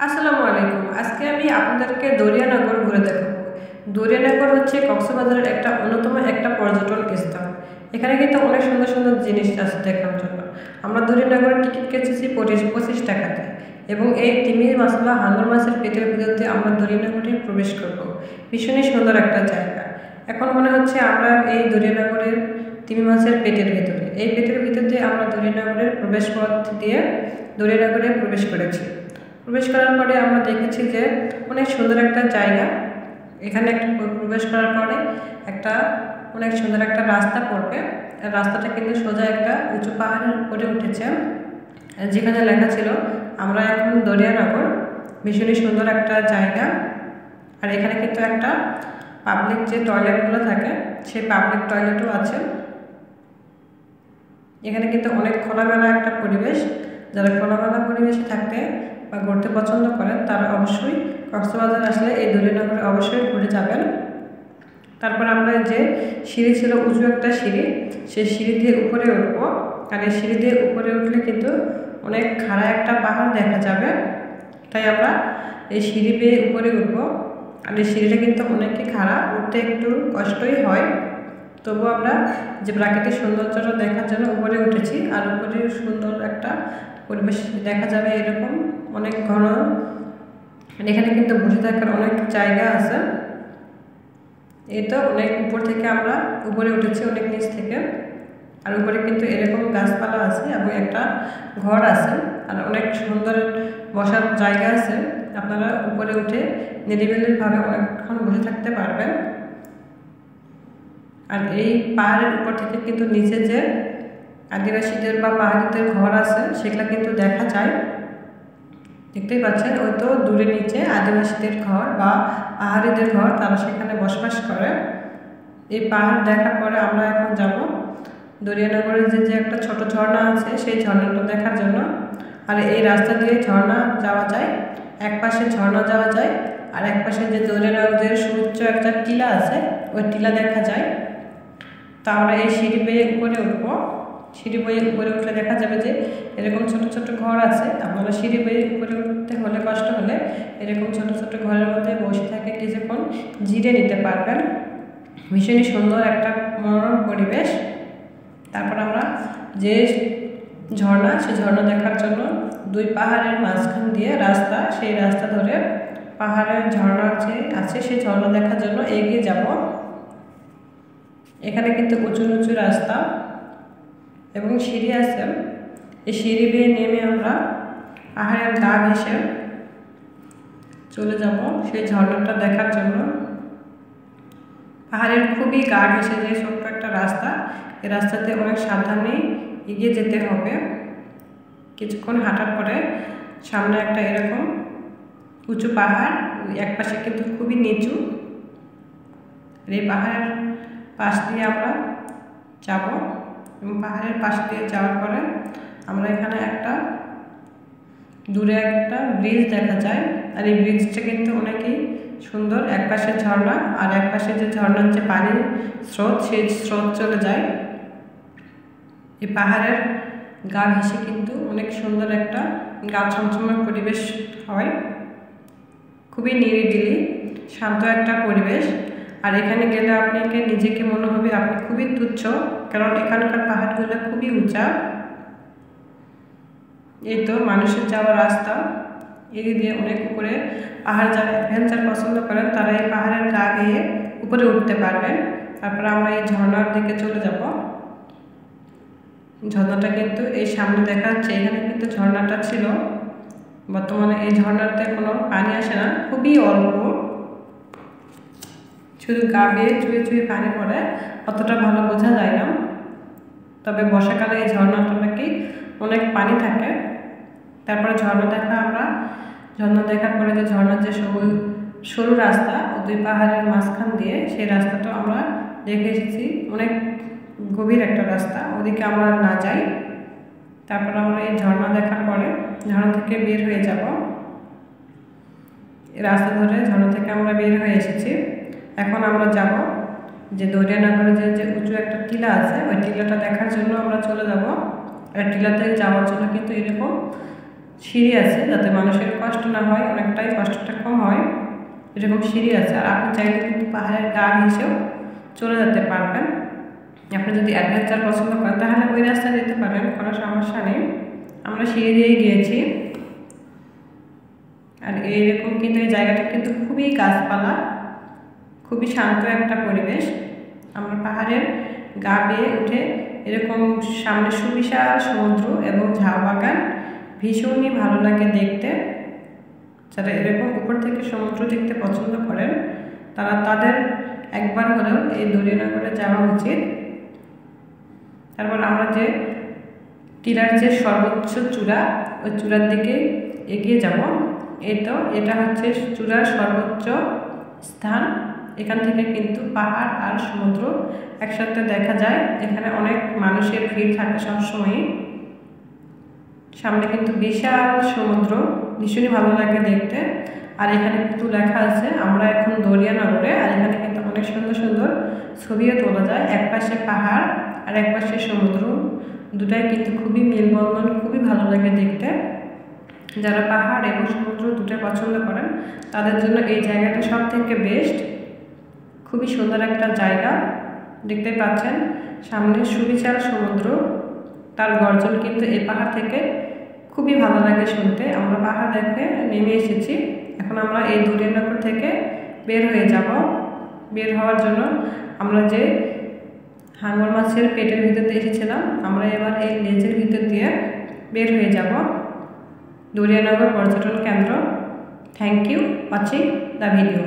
আসসালামু আলাইকুম। আজকে আমি আপনাদেরকে দরিয়ানগর ঘুরে দেখাবো। দরিয়ানগর হচ্ছে কক্সবাজারের একটা অন্যতম একটা পর্যটন স্থান। এখানে কিন্তু অনেক সুন্দর সুন্দর জিনিস আছে দেখার জন্য। আমরা দরিয়ানগরের টিকিট কেটেছি 25 টাকা দিয়ে এবং এই তিমি মশলা হাঙ্গর মাছের পেটের ভিতর দিয়ে আমরা দরিয়ানগরে প্রবেশ করব। ভীষণই সুন্দর একটা জায়গা। এখন মনে হচ্ছে আমরা এই দরিয়ানগরের তিমি মাছের পেটের ভিতরে, এই পেটের ভিতর দিয়ে আমরা দরিয়ানগরের প্রবেশ পথ দিয়ে দরিয়ানগরে প্রবেশ করেছি। প্রবেশ করার পরে আমরা দেখেছি যে অনেক সুন্দর একটা জায়গা। এখানে একটা প্রবেশ করার পরে একটা অনেক সুন্দর একটা রাস্তা পড়বে। রাস্তাটা কিন্তু সোজা একটা উঁচু পাহাড়ের উপরে উঠেছে, যেখানে লেখা ছিল আমরা এখন দরিয়ানগর। ভীষণই সুন্দর একটা জায়গা। আর এখানে কিন্তু একটা পাবলিক যে টয়লেটগুলো থাকে সেই পাবলিক টয়লেটও আছে। এখানে কিন্তু অনেক খোলামেলা একটা পরিবেশ। যারা খোলামেলা পরিবেশে থাকতে বা ঘুরতে পছন্দ করেন তারা অবশ্যই কক্সবাজার আসলে এই দরিয়ানগরে অবশ্যই ঘুরে যাবেন। তারপর আমরা যে সিঁড়ি ছিল, উঁচু একটা সিঁড়ি, সেই সিঁড়ি দিয়ে উপরে উঠবো। আর এই সিঁড়ি দিয়ে উপরে উঠলে কিন্তু অনেক খাড়া একটা পাহাড় দেখা যাবে, তাই আমরা এই সিঁড়ি বেয়ে উপরে উঠবো। আর এই সিঁড়িটা কিন্তু অনেকই খাড়া, উঠতে একটু কষ্টই হয়, তবু আমরা যে প্রাকৃতিক সৌন্দর্যটা দেখার জন্য উপরে উঠেছি। আর উপরে সুন্দর একটা পরিবেশ দেখা যাবে এরকম অনেক ঘন। এখানে কিন্তু বসে থাকার অনেক জায়গা আছে। এই তো অনেক উপর থেকে আমরা উপরে উঠেছি, অনেক নিচ থেকে। আর উপরে কিন্তু এরকম গাছপালা আছে এবং একটা ঘর আছে। আর অনেক সুন্দর বসার জায়গা আছে। আপনারা উপরে উঠে নিরিবিলিভাবে অনেকক্ষণ বসে থাকতে পারবেন। আর এই পাহাড়ের উপর থেকে কিন্তু নিচে যে আদিবাসীদের বা পাহাড়িদের ঘর আছে সেগুলো কিন্তু দেখা যায়। দেখতেই পাচ্ছেন ওই তো দূরে নিচে আদিবাসীদের ঘর বা পাহাড়িদের ঘর, তারা সেখানে বসবাস করে। এই পাহাড় দেখার পরে আমরা এখন যাব দরিয়ানগরের যে একটা ছোট ঝর্ণা আছে সেই ঝর্ণাটা দেখার জন্য। আর এই রাস্তা দিয়ে ঝর্ণা যাওয়া যায়, এক পাশে ঝর্ণা যাওয়া যায় আর এক পাশে যে দরিয়ানগরের সুউচ্চ একটা টিলা আছে ওই টিলা দেখা যায়। তো আমরা এই সিঁড়ি বেয়ে উপরে উঠবো। সিঁড়ি বেয়ে উপরে উঠলে দেখা যাবে যে এরকম ছোট ছোট ঘর আছে। আপনারা সিঁড়ি বেয়ে উপরে উঠতে হলে, কষ্ট হলে এরকম ছোট ছোট ঘরের মধ্যে বসে থাকে কিছুক্ষণ জিরে নিতে পারবেন। ভীষণই সুন্দর একটা মনোরম পরিবেশ। তারপর আমরা যে ঝর্ণা, সেই ঝর্ণা দেখার জন্য দুই পাহাড়ের মাঝখান দিয়ে রাস্তা, সেই রাস্তা ধরে পাহাড়ের ঝর্ণা যে আছে সেই ঝর্ণা দেখার জন্য এগিয়ে যাব। এখানে কিন্তু উঁচু উঁচু রাস্তা এবং সিঁড়ি আছে। এই সিঁড়ি বেয়ে নেমে আমরা পাহাড়ের গা ঘেঁষে চলে যাব সেই ঝর্ণাটা দেখার জন্য। পাহাড়ের খুবই গা ঘেঁষে যে ছোট্ট একটা রাস্তা, এই রাস্তাতে অনেক সাবধানে এগিয়ে যেতে হবে। কিছুক্ষণ হাঁটার পরে সামনে একটা এরকম উঁচু পাহাড়, এক পাশে কিন্তু খুবই নিচু। এই পাহাড়ের পাশ দিয়ে আমরা যাব এবং পাহাড়ের পাশ দিয়ে যাওয়ার পরে আমরা এখানে একটা দূরে একটা ব্রিজ দেখা যায়। আর এই ব্রিজটা কিন্তু অনেকই সুন্দর। এক পাশে ঝর্ণা আর এক পাশে যে ঝর্ণার যে পানির স্রোত, সেই স্রোত চলে যায়। এই পাহাড়ের গা ঘেঁষে কিন্তু অনেক সুন্দর একটা গা ছমছমের পরিবেশ হয়। খুবই নিরিবিলি শান্ত একটা পরিবেশ। আর এখানে গেলে আপনাকে নিজেকে মনে হবে আপনি খুবই তুচ্ছ, কারণ এখানকার পাহাড়গুলো খুবই উঁচা। এই তো মানুষের যাওয়ার রাস্তা, এগিয়ে দিয়ে অনেক উপরে পাহাড়, যারা অ্যাডভেঞ্চার পছন্দ করেন তারা এই পাহাড়ের গা গিয়ে উপরে উঠতে পারবেন। তারপরে আমরা এই ঝর্ণার দিকে চলে যাব। ঝর্ণাটা কিন্তু এই সামনে দেখা যাচ্ছে। এখানে কিন্তু ঝর্ণাটা ছিল, বর্তমানে এই ঝর্ণাতে কোনো পানি আসে না, খুবই অল্প, শুধু গা বেয়ে চুয়ে চুয়ে পানি পড়ে, অতটা ভালো বোঝা যায় না। তবে বর্ষাকালে এই ঝর্ণাটা নাকি অনেক পানি থাকে। তারপরে ঝর্ণা দেখার পরে যে ঝর্ণার যে সরু রাস্তা ও দুই পাহাড়ের মাঝখান দিয়ে, সেই রাস্তাটা আমরা দেখে এসেছি। অনেক গভীর একটা রাস্তা, ওদিকে আমরা না যাই। তারপর আমরা এই ঝর্ণা দেখার পরে ঝর্ণা থেকে বের হয়ে যাব। এই রাস্তা ধরে ঝর্ণা থেকে আমরা বের হয়ে এসেছি। এখন আমরা যাব যে দরিয়ানগরে যে উঁচু একটা টিলা আছে, ওই টিলাটা দেখার জন্য আমরা চলে যাব। আর টিলাতে যাওয়ার জন্য কিন্তু এরকম সিঁড়ি আছে, যাতে মানুষের কষ্ট না হয়, অনেকটাই কষ্টটা কম হয়, এরকম সিঁড়ি আছে। আর আপনি চাইলে কিন্তু পাহাড়ের গা ঘেঁষেও চলে যেতে পারবেন। আপনি যদি অ্যাডভেঞ্চার পছন্দ করেন তাহলে ওই রাস্তায় যেতে পারেন, কোনো সমস্যা নেই। আমরা সিঁড়ি দিয়েই গিয়েছি। আর এইরকম কিন্তু এই জায়গাটা কিন্তু খুবই গাছপালা, খুবই শান্ত একটা পরিবেশ। আমরা পাহাড়ের গা বেয়ে উঠে এরকম সামনে সুবিশাল সমুদ্র এবং ঝাউ বাগান ভীষণই ভালো লাগে দেখতে। যারা এরকম উপর থেকে সমুদ্র দেখতে পছন্দ করেন তাদের একবার হলেও এই দরিয়ানগরে যাওয়া উচিত। তারপর আমরা যে টিলার যে সর্বোচ্চ চূড়া, ওই চূড়ার দিকে এগিয়ে যাব। এটা হচ্ছে চূড়ার সর্বোচ্চ স্থান। এখান থেকে কিন্তু পাহাড় আর সমুদ্র একসাথে দেখা যায়। এখানে অনেক মানুষের ভিড় থাকে সবসময়ই। সামনে কিন্তু বিশাল সমুদ্র, ভীষণই ভালো লাগে দেখতে। আর এখানে কিন্তু লেখা আছে আমরা এখন দরিয়ানগরে। আর এখানে কিন্তু অনেক সুন্দর সুন্দর ছবিও তোলা যায়। এক পাশে পাহাড় আর এক পাশে সমুদ্র, দুটাই কিন্তু খুবই মেলবন্ধন, খুবই ভালো লাগে দেখতে। যারা পাহাড় এবং সমুদ্র দুটো পছন্দ করেন তাদের জন্য এই জায়গাটা সব থেকে বেস্ট। খুবই সুন্দর একটা জায়গা, দেখতে পাচ্ছেন সামনে সুবিশাল সমুদ্র, তার গর্জন কিন্তু এই পাহাড় থেকে খুবই ভালো লাগে শুনতে। আমরা পাহাড় দেখে নেমে এসেছি। এখন আমরা এই দরিয়ানগর থেকে বের হয়ে যাব। বের হওয়ার জন্য আমরা যে হাঙর মাছের পেটের ভিতর দিয়ে এসেছিলাম, আমরা এবার এই লেজের ভিতর দিয়ে বের হয়ে যাব দরিয়ানগর পর্যটন কেন্দ্র। Thank you watching the video.